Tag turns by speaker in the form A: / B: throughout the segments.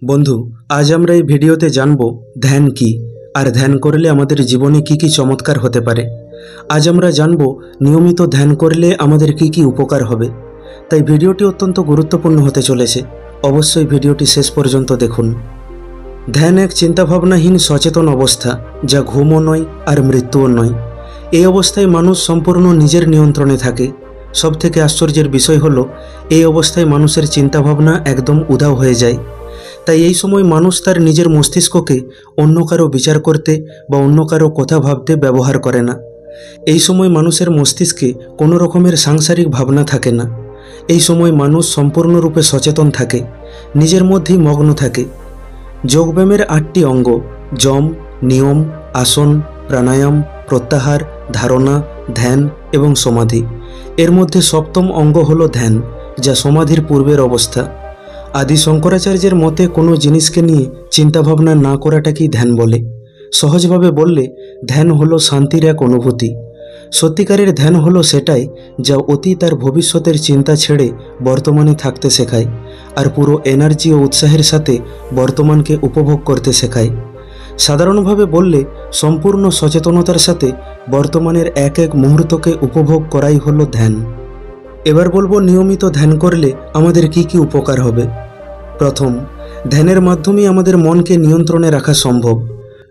A: বন্ধু, আজ আমরা এই ভিডিওতে জানব ধ্যান কি আর ধ্যান করলে আমাদের জীবনে কি কি চমৎকার হতে পারে। আজ আমরা জানব নিয়মিত ধ্যান করলে আমাদের কি কি উপকার হবে। তাই ভিডিওটি অত্যন্ত গুরুত্বপূর্ণ হতে চলেছে, অবশ্যই ভিডিওটি শেষ পর্যন্ত দেখুন। ধ্যান এক চিন্তাভাবনাহীন সচেতন অবস্থা, যা ঘুমও নয় আর মৃত্যুও নয়। এই অবস্থায় মানুষ সম্পূর্ণ নিজের নিয়ন্ত্রণে থাকে। সবথেকে আশ্চর্যের বিষয় হলো, এই অবস্থায় মানুষের চিন্তাভাবনা একদম উধাও হয়ে যায়। তাই এই সময় মানুষ তার নিজের মস্তিষ্ককে অন্য কারো বিচার করতে বা অন্য কারো কথা ভাবতে ব্যবহার করে না। এই সময় মানুষের মস্তিষ্কে কোনো রকমের সাংসারিক ভাবনা থাকে না। এই সময় মানুষ সম্পূর্ণরূপে সচেতন থাকে, নিজের মধ্যেই মগ্ন থাকে। যোগব্যায়ামের 8টি অঙ্গ যম, নিয়ম, আসন, প্রাণায়াম, প্রত্যাহার, ধারণা, ধ্যান এবং সমাধি। এর মধ্যে 7ম অঙ্গ হলো ধ্যান, যা সমাধির পূর্বের অবস্থা। আদি শঙ্করাচার্যের মতে কোনো জিনিসকে নিয়ে চিন্তাভাবনা না করাটাকেই ধ্যান বলে। সহজভাবে বললে ধ্যান হলো শান্তির এক অনুভূতি। সত্যিকারের ধ্যান হলো সেটাই যা অতীত আর ভবিষ্যতের চিন্তা ছেড়ে বর্তমানে থাকতে শেখায়, আর পুরো এনার্জি ও উৎসাহের সাথে বর্তমানকে উপভোগ করতে শেখায়। সাধারণভাবে বললে সম্পূর্ণ সচেতনতার সাথে বর্তমানের এক এক মুহূর্তকে উপভোগ করাই হলো ধ্যান। এবার বলবো নিয়মিত ধ্যান করলে আমাদের কি কি উপকার হবে। প্রথম, ধ্যানের মাধ্যমে আমাদের মনকে নিয়ন্ত্রণে রাখা সম্ভব।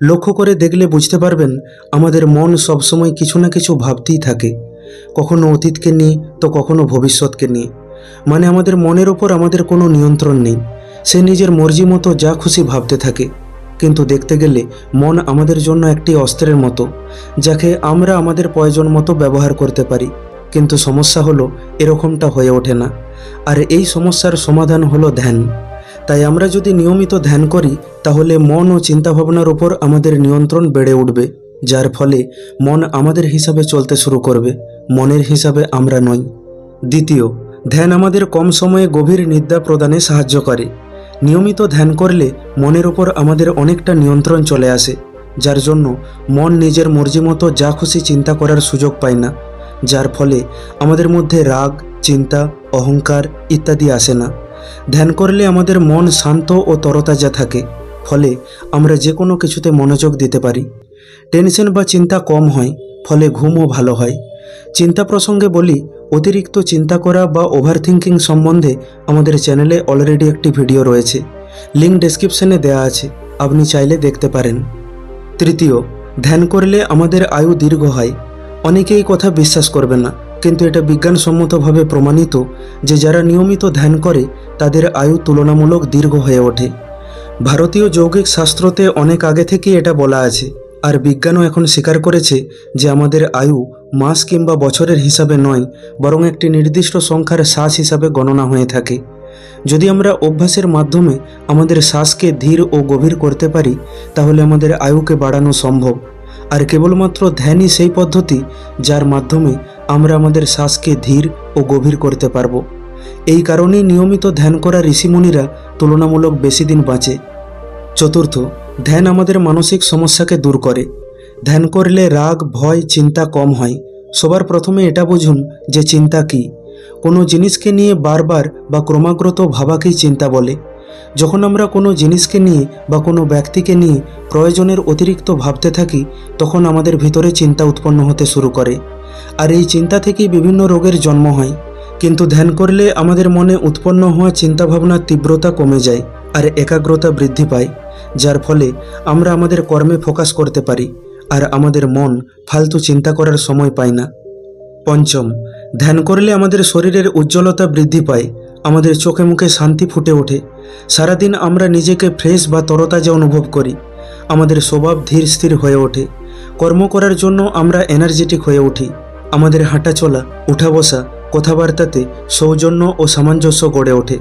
A: লক্ষ্য করে দেখলে বুঝতে পারবেন, আমাদের মন সবসময় কিছু না কিছু ভাবতেই থাকে, কখনো অতীতকে নিয়ে তো কখনো ভবিষ্যৎকে নিয়ে। মানে আমাদের মনের ওপর আমাদের কোনো নিয়ন্ত্রণ নেই, সে নিজের মর্জি মতো যা খুশি ভাবতে থাকে। কিন্তু দেখতে গেলে মন আমাদের জন্য একটি অস্ত্রের মতো, যাকে আমরা আমাদের প্রয়োজন মতো ব্যবহার করতে পারি। কিন্তু সমস্যা হলো এরকমটা হয়ে ওঠে না, আর এই সমস্যার সমাধান হলো ধ্যান। তাই আমরা যদি নিয়মিত ধ্যান করি, তাহলে মন ও চিন্তাভাবনার উপর আমাদের নিয়ন্ত্রণ বেড়ে উঠবে, যার ফলে মন আমাদের হিসাবে চলতে শুরু করবে, মনের হিসাবে আমরা নই। দ্বিতীয়, ধ্যান আমাদের কম সময়ে গভীর নিদ্রা প্রদানে সাহায্য করে। নিয়মিত ধ্যান করলে মনের ওপর আমাদের অনেকটা নিয়ন্ত্রণ চলে আসে, যার জন্য মন নিজের মর্জি মতো যা খুশি চিন্তা করার সুযোগ পায় না, যার ফলে আমাদের মধ্যে রাগ, চিন্তা, অহংকার ইত্যাদি আসে না। ধ্যান করলে আমাদের মন শান্ত ও তরতাজা থাকে, ফলে আমরা যে কোনো কিছুতে মনোযোগ দিতে পারি। টেনশন বা চিন্তা কম হয়, ফলে ঘুমও ভালো হয়। চিন্তা প্রসঙ্গে বলি, অতিরিক্ত চিন্তা করা বা ওভারথিঙ্কিং সম্বন্ধে আমাদের চ্যানেলে অলরেডি একটি ভিডিও রয়েছে, লিঙ্ক ডেসক্রিপশনে দেওয়া আছে, আপনি চাইলে দেখতে পারেন। তৃতীয়, ধ্যান করলে আমাদের আয়ু দীর্ঘ হয়। অনেকেই কথা বিশ্বাস করবে না, কিন্তু এটা বিজ্ঞানসম্মতভাবে প্রমাণিত যে যারা নিয়মিত ধ্যান করে তাদের আয়ু তুলনামূলক দীর্ঘ হয়ে ওঠে। ভারতীয় যৌগিক শাস্ত্রতে অনেক আগে থেকেই এটা বলা আছে, আর বিজ্ঞানও এখন স্বীকার করেছে যে আমাদের আয়ু মাস কিংবা বছরের হিসাবে নয়, বরং একটি নির্দিষ্ট সংখ্যার শ্বাস হিসাবে গণনা হয়ে থাকে। যদি আমরা অভ্যাসের মাধ্যমে আমাদের শ্বাসকে ধীর ও গভীর করতে পারি, তাহলে আমাদের আয়ুকে বাড়ানো সম্ভব। আর কেবলমাত্র ধ্যানই সেই পদ্ধতি যার মাধ্যমে আমরা আমাদের শ্বাসকে ধীর ও গভীর করতে পারব। এই কারণেই নিয়মিত ধ্যান করা ঋষিমুনিরা তুলনামূলক বেশি দিন বাঁচে। চতুর্থ, ধ্যান আমাদের মানসিক সমস্যাকে দূর করে। ধ্যান করলে রাগ, ভয়, চিন্তা কম হয়। সবার প্রথমে এটা বুঝুন যে চিন্তা কী। কোনো জিনিসকে নিয়ে বারবার বা ক্রমাগত ভাবাকেই চিন্তা বলে। যখন আমরা কোনো জিনিসকে নিয়ে বা কোনো ব্যক্তিকে নিয়ে প্রয়োজনের অতিরিক্ত ভাবতে থাকি, তখন আমাদের ভিতরে চিন্তা উৎপন্ন হতে শুরু করে, আর এই চিন্তা থেকেই বিভিন্ন রোগের জন্ম হয়। কিন্তু ধ্যান করলে আমাদের মনে উৎপন্ন হওয়া চিন্তাভাবনার তীব্রতা কমে যায় আর একাগ্রতা বৃদ্ধি পায়, যার ফলে আমরা আমাদের কর্মে ফোকাস করতে পারি, আর আমাদের মন ফালতু চিন্তা করার সময় পায় না। পঞ্চম, ধ্যান করলে আমাদের শরীরের উজ্জ্বলতা বৃদ্ধি পায়, আমাদের চোখে মুখে শান্তি ফুটে ওঠে। সারাদিন আমরা নিজেকে ফ্রেশ বা তরতাজা অনুভব করি, আমাদের স্বভাব ধীর স্থির হয়ে ওঠে, কর্ম করার জন্য আমরা এনার্জেটিক হয়ে উঠি। আমাদের হাঁটা চলা, উঠা বসা, কথাবার্তাতে সৌজন্য ও সামঞ্জস্য গড়ে ওঠে।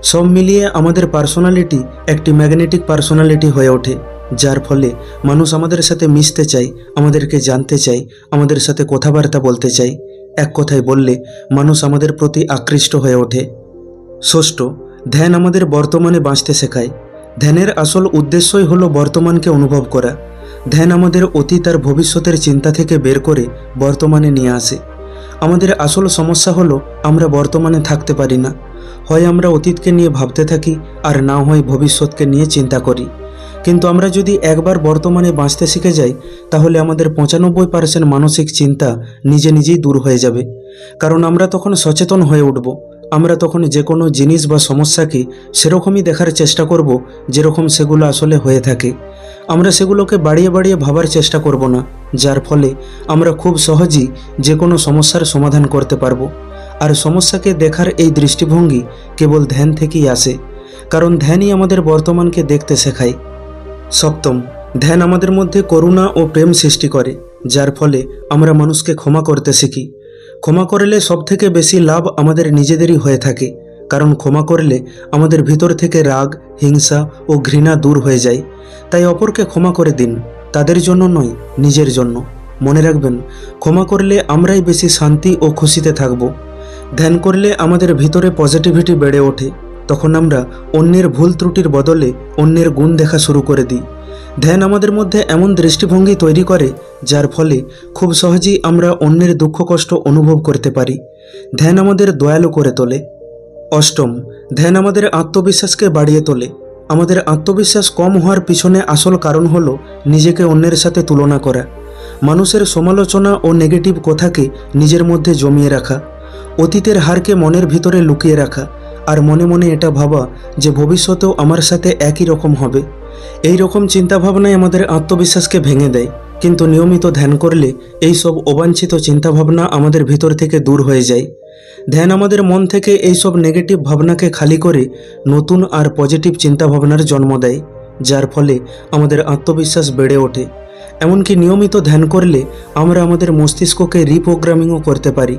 A: সব মিলিয়ে আমাদের পার্সোনালিটি একটি ম্যাগনেটিক পার্সোনালিটি হয়ে ওঠে, যার ফলে মানুষ আমাদের সাথে মিশতে চায়, আমাদেরকে জানতে চায়, আমাদের সাথে কথাবার্তা বলতে চায়। এক কথায় বললে মানুষ আমাদের প্রতি আকৃষ্ট হয়ে ওঠে। ষষ্ঠ, ধ্যান আমাদের বর্তমানে বাঁচতে শেখায়। ধ্যানের আসল উদ্দেশ্যই হলো বর্তমানকে অনুভব করা। ধ্যান আমাদের অতীত আর ভবিষ্যতের চিন্তা থেকে বের করে বর্তমানে নিয়ে আসে। আমাদের আসল সমস্যা হলো আমরা বর্তমানে থাকতে পারি না। হয় আমরা অতীতকে নিয়ে ভাবতে থাকি, আর না হয় ভবিষ্যৎকে নিয়ে চিন্তা করি। কিন্তু আমরা যদি একবার বর্তমানে বাঁচতে শিখে যাই, তাহলে আমাদের 95% মানসিক চিন্তা নিজে নিজেই দূর হয়ে যাবে। কারণ আমরা তখন সচেতন হয়ে উঠব। আমরা তখন যে কোনো জিনিস বা সমস্যাকে সেরকমই দেখার চেষ্টা করব যেরকম সেগুলো আসলে হয়ে থাকে। আমরা সেগুলোকে বাড়িয়ে বাড়িয়ে ভাবার চেষ্টা করব না, যার ফলে আমরা খুব সহজেই যে কোনো সমস্যার সমাধান করতে পারবো। আর সমস্যাকে দেখার এই দৃষ্টিভঙ্গি কেবল ধ্যান থেকেই আসে, কারণ ধ্যানই আমাদের বর্তমানকে দেখতে শেখায়। সপ্তম, ধ্যান আমাদের মধ্যে করুণা ও প্রেম সৃষ্টি করে, যার ফলে আমরা মানুষকে ক্ষমা করতে শিখি। ক্ষমা করলে সবথেকে বেশি লাভ আমাদের নিজেদেরই হয়ে থাকে, কারণ ক্ষমা করলে আমাদের ভিতর থেকে রাগ, হিংসা ও ঘৃণা দূর হয়ে যায়। তাই অপরকে ক্ষমা করে দিন, তাদের জন্য নয়, নিজের জন্য। মনে রাখবেন, ক্ষমা করলে আমরাই বেশি শান্তি ও খুশিতে থাকব। ধ্যান করলে আমাদের ভিতরে পজিটিভিটি বেড়ে ওঠে। তখন আমরা অন্যের ভুল ত্রুটির বদলে অন্যের গুণ দেখা শুরু করে দিই। ধ্যান আমাদের মধ্যে এমন দৃষ্টিভঙ্গি তৈরি করে, যার ফলে খুব সহজেই আমরা অন্যের দুঃখ কষ্ট অনুভব করতে পারি। ধ্যান আমাদের দয়ালু করে তোলে। অষ্টম, ধ্যান আমাদের আত্মবিশ্বাসকে বাড়িয়ে তোলে। আমাদের আত্মবিশ্বাস কম হওয়ার পিছনে আসল কারণ হলো নিজেকে অন্যের সাথে তুলনা করা, মানুষের সমালোচনা ও নেগেটিভ কথাকে নিজের মধ্যে জমিয়ে রাখা, অতীতের হারকে মনের ভিতরে লুকিয়ে রাখা, আর মনে মনে এটা ভাবা যে ভবিষ্যতেও আমার সাথে একই রকম হবে। এই রকম চিন্তাভাবনাই আমাদের আত্মবিশ্বাসকে ভেঙে দেয়। কিন্তু নিয়মিত ধ্যান করলে এই সব অবাঞ্ছিত চিন্তাভাবনা আমাদের ভিতর থেকে দূর হয়ে যায়। ধ্যান আমাদের মন থেকে এই সব নেগেটিভ ভাবনাকে খালি করে নতুন আর পজিটিভ চিন্তাভাবনার জন্ম দেয়, যার ফলে আমাদের আত্মবিশ্বাস বেড়ে ওঠে। এমনকি নিয়মিত ধ্যান করলে আমরা আমাদের মস্তিষ্ককে রিপ্রোগ্রামিংও করতে পারি।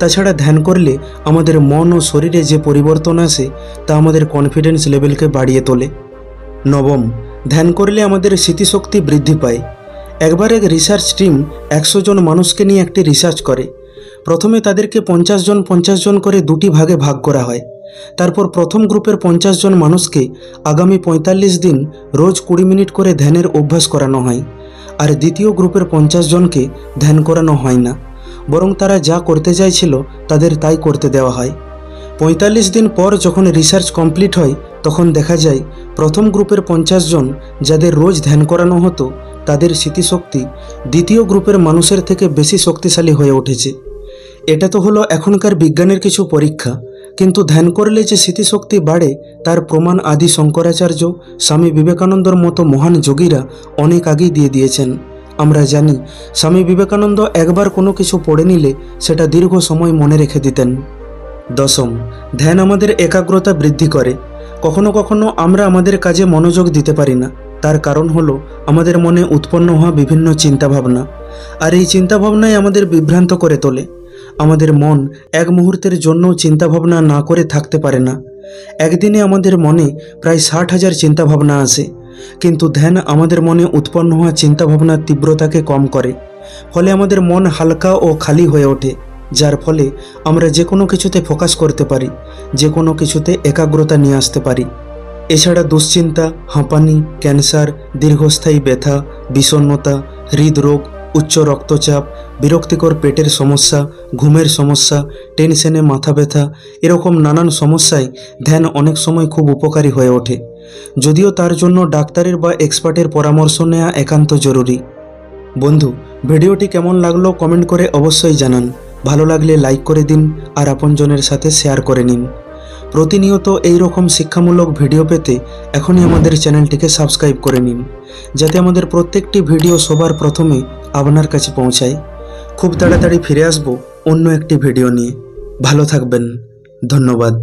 A: তাছাড়া ধ্যান করলে আমাদের মন ও শরীরে যে পরিবর্তন আসে তা আমাদের কনফিডেন্স লেভেলকে বাড়িয়ে তোলে। নবম, ধ্যান করলে আমাদের স্মৃতিশক্তি বৃদ্ধি পায়। একবার এক রিসার্চ টিম 100 জন মানুষকে নিয়ে একটি রিসার্চ করে। প্রথমে তাদেরকে 50 জন করে দুটি ভাগে ভাগ করা হয়। তারপর প্রথম গ্রুপের 50 জন মানুষকে আগামী 45 দিন রোজ 20 মিনিট করে ধ্যানের অভ্যাস করানো হয়। আর দ্বিতীয় গ্রুপের 50 জনকে ধ্যান করানো হয় না, বরং তারা যা করতে চাইছিল তাদের তাই করতে দেওয়া হয়। 45 দিন পর যখন রিসার্চ কমপ্লিট হয়, তখন দেখা যায় প্রথম গ্রুপের 50 জন যাদের রোজ ধ্যান করানো হতো, তাদের স্মৃতিশক্তি দ্বিতীয় গ্রুপের মানুষের থেকে বেশি শক্তিশালী হয়ে উঠেছে। এটা তো হলো এখনকার বিজ্ঞানের কিছু পরীক্ষা, কিন্তু ধ্যান করলে যে স্মৃতিশক্তি বাড়ে তার প্রমাণ আদি শঙ্করাচার্য, স্বামী বিবেকানন্দর মতো মহান যোগীরা অনেক আগেই দিয়ে দিয়েছেন। আমরা জানি স্বামী বিবেকানন্দ একবার কোনো কিছু পড়ে নিলে সেটা দীর্ঘ সময় মনে রেখে দিতেন। দশম, ধ্যান আমাদের একাগ্রতা বৃদ্ধি করে। কখনো কখনো আমরা আমাদের কাজে মনোযোগ দিতে পারি না, তার কারণ হলো আমাদের মনে উৎপন্ন হওয়া বিভিন্ন চিন্তাভাবনা। আর এই চিন্তাভাবনাই আমাদের বিভ্রান্ত করে তোলে। আমাদের মন এক মুহূর্তের জন্যও চিন্তাভাবনা না করে থাকতে পারে না। একদিনে আমাদের মনে প্রায় 60,000 চিন্তাভাবনা আসে, কিন্তু ধ্যান আমাদের মনে উৎপন্ন হওয়া চিন্তাভাবনার তীব্রতাকে কম করে। ফলে আমাদের মন হালকা ও খালি হয়ে ওঠে, যার ফলে আমরা যে কোনো কিছুতে ফোকাস করতে পারি, যে কোনো কিছুতে একাগ্রতা নিয়ে আসতে পারি। এছাড়া দুশ্চিন্তা, হাঁপানি, ক্যান্সার, দীর্ঘস্থায়ী ব্যথা, বিষণ্ণতা, হৃদরোগ, উচ্চ রক্তচাপ, বিরক্তিকর পেটের সমস্যা, ঘুমের সমস্যা, টেনশনে মাথা ব্যথা, এরকম নানান সমস্যায় ধ্যান অনেক সময় খুব উপকারী হয়ে ওঠে। যদিও তার জন্য ডাক্তারের বা এক্সপার্টের পরামর্শ নেওয়া একান্ত জরুরি। বন্ধু, ভিডিওটি কেমন লাগলো কমেন্ট করে অবশ্যই জানান। ভালো লাগলে লাইক করে দিন আর আপনজনের সাথে শেয়ার করে নিন। প্রতিনিয়ত এই রকম শিক্ষামূলক ভিডিও পেতে এখনই আমাদের চ্যানেলটিকে সাবস্ক্রাইব করে নিন, যাতে আমাদের প্রত্যেকটি ভিডিও সবার প্রথমে আপনার কাছে পৌঁছায়। খুব তাড়াতাড়ি ফিরে আসব অন্য একটি ভিডিও নিয়ে। ভালো থাকবেন। ধন্যবাদ।